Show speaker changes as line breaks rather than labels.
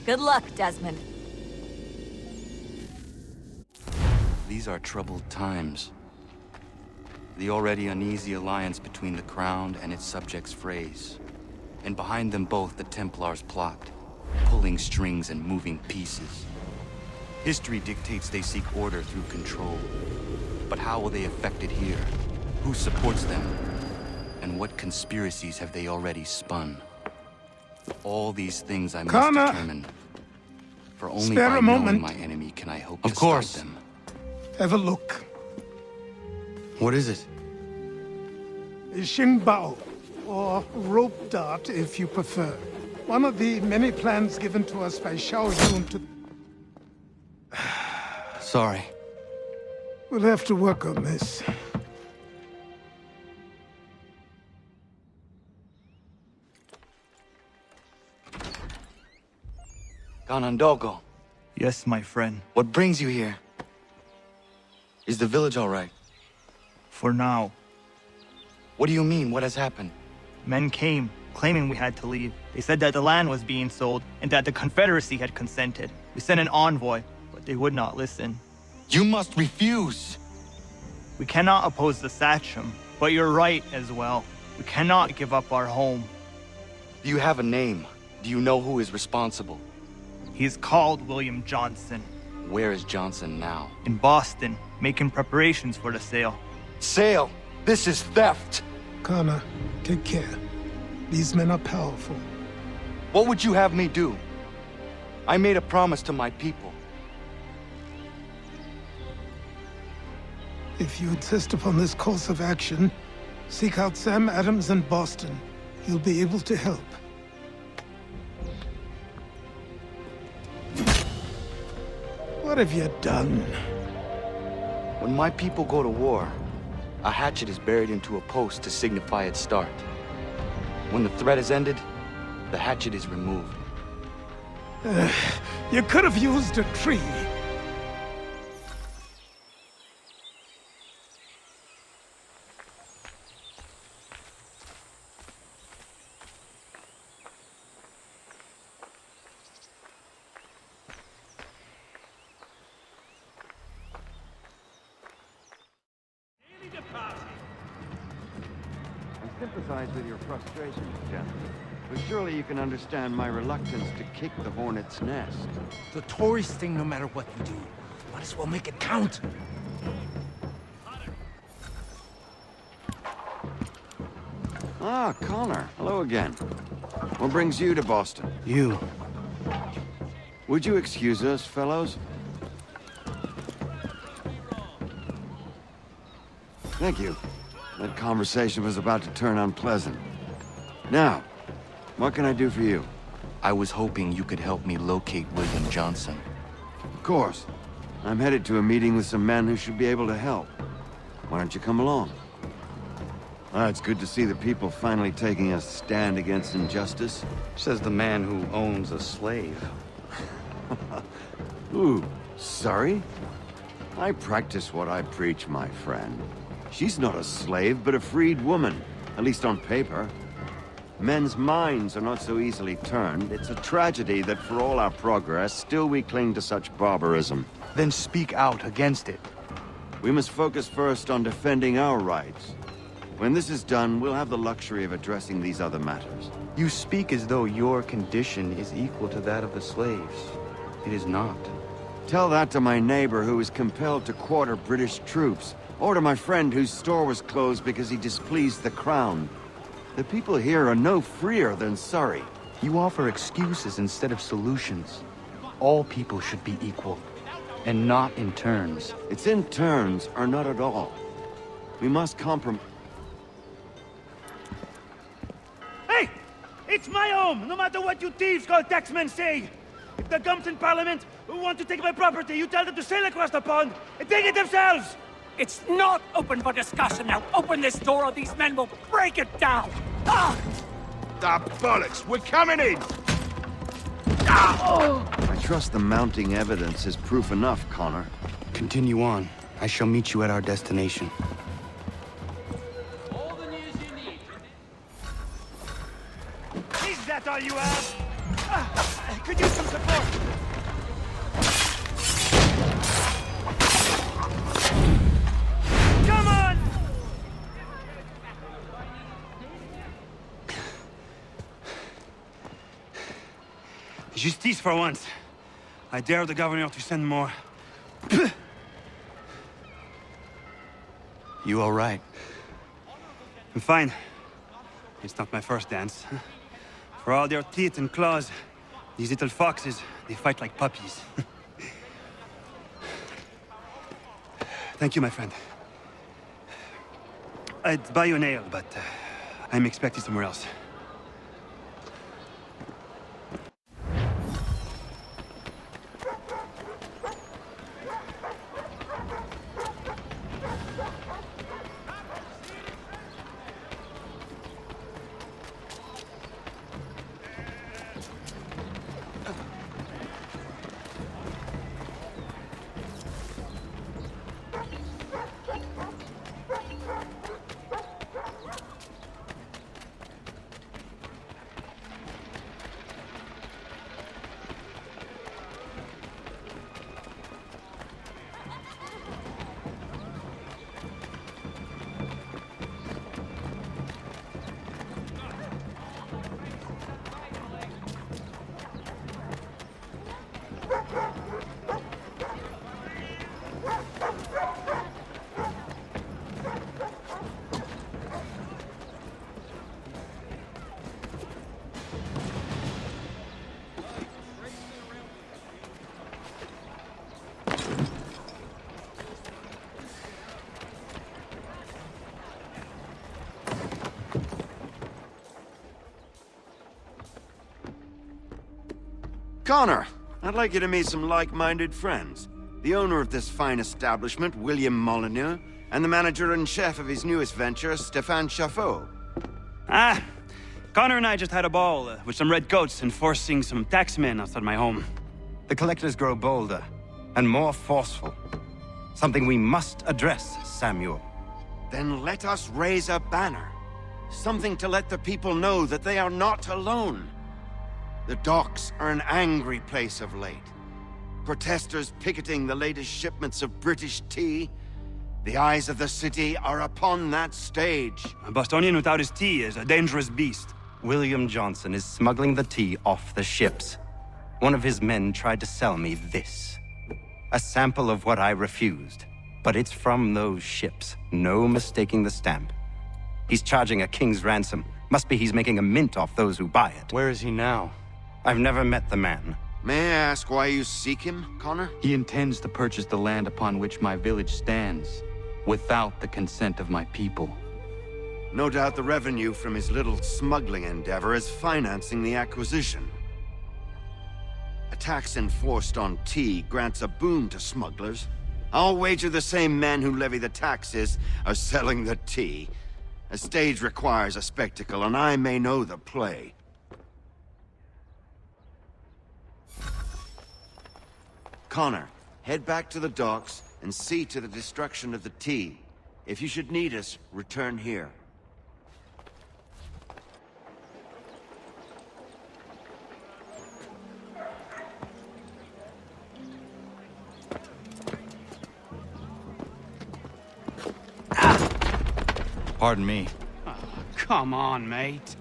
Good luck, Desmond.
These are troubled times. The already uneasy alliance between the Crown and its subjects frays. And behind them both the Templars plot, pulling strings and moving pieces. History dictates they seek order through control. But how will they affect it here? Who supports them? And what conspiracies have they already spun? All these things I must
Connor!
determine. For only
Spare
by
a
knowing
moment.
my enemy can I hope
Of
to
course.
stop them.
Have a look.
What is it?
Xingbao, or rope dart if you prefer. One of the many plans given to us by Xiao Yun to...
Sorry.
We'll have to work on this.
Ganondogo,
Yes, my friend.
what brings you here? Is the village all right?
For now.
What do you mean? What has happened?
Men came, claiming we had to leave. They said that the land was being sold, and that the Confederacy had consented. We sent an envoy, but they would not listen.
You must refuse!
We cannot oppose the Sachem, but you're right as well. We cannot give up our home.
Do you have a name? Do you know who is responsible?
He's called William Johnson.
Where is Johnson now?
In Boston, making preparations for the sale.
Sale! This is theft!
Connor, take care. These men are powerful.
What would you have me do? I made a promise to my people.
If you insist upon this course of action, seek out Sam Adams in Boston. He'll be able to help. What have you done?
When my people go to war, a hatchet is buried into a post to signify its start. When the threat is ended, the hatchet is removed.
You could have used a tree.
I sympathize with your frustrations, gentlemen. But surely you can understand my reluctance to kick the hornet's nest.
The tourist thing, no matter what we do. Might as well make it count.
Ah, Connor. Hello again. What brings you to Boston?
You.
Would you excuse us, fellows? Thank you. That conversation was about to turn unpleasant. Now, what can I do for you?
I was hoping you could help me locate William Johnson.
Of course. I'm headed to a meeting with some men who should be able to help. Why don't you come along? It's good to see the people finally taking a stand against injustice.
Says the man who owns a slave.
Ooh, sorry? I practice what I preach, my friend. She's not a slave, but a freed woman, at least on paper. Men's minds are not so easily turned. It's a tragedy that for all our progress, still we cling to such barbarism.
Then speak out against it.
We must focus first on defending our rights. When this is done, we'll have the luxury of addressing these other matters.
You speak as though your condition is equal to that of the slaves. It is not.
Tell that to my neighbor who was compelled to quarter British troops, or to my friend whose store was closed because he displeased the Crown. The people here are no freer than Surrey.
You offer excuses instead of solutions. All people should be equal, and not in turns.
It's in turns, or not at all. We must compromise.
Hey! It's my home, no matter what you thieves called taxmen say! If the gums in Parliament who want to take my property, you tell them to sail across the pond and take it themselves!
It's not open for discussion now. Open this door or these men will break it down. Ah!
Ah, bollocks! We're coming in!
I trust the mounting evidence is proof enough, Connor.
Continue on. I shall meet you at our destination.
All the news you need. Is that all you have? Could use some support. Justice for once. I dare the governor to send more.
You all right?
I'm fine. It's not my first dance. For all their teeth and claws, these little foxes, they fight like puppies. Thank you, my friend. I'd buy you an ale, but I'm expected somewhere else.
Connor, I'd like you to meet some like-minded friends. The owner of this fine establishment, William Molyneux, and the manager and chef of his newest venture, Stéphane Chaffeau.
Ah, Connor and I just had a ball with some redcoats enforcing some taxmen outside my home.
The collectors grow bolder and more forceful. Something we must address, Samuel.
Then let us raise a banner. Something to let the people know that they are not alone. The docks are an angry place of late. Protesters picketing the latest shipments of British tea. The eyes of the city are upon that stage.
A Bostonian without his tea is a dangerous beast.
William Johnson is smuggling the tea off the ships. One of his men tried to sell me this. A sample of what I refused. But it's from those ships. No mistaking the stamp. He's charging a king's ransom. Must be he's making a mint off those who buy it.
Where is he now?
I've never met the man.
May I ask why you seek him, Connor?
He intends to purchase the land upon which my village stands, without the consent of my people.
No doubt the revenue from his little smuggling endeavor is financing the acquisition. A tax enforced on tea grants a boon to smugglers. I'll wager the same men who levy the taxes are selling the tea. A stage requires a spectacle, and I may know the play. Connor, head back to the docks and see to the destruction of the tea. If you should need us, return here.
Pardon me.
Come on, mate.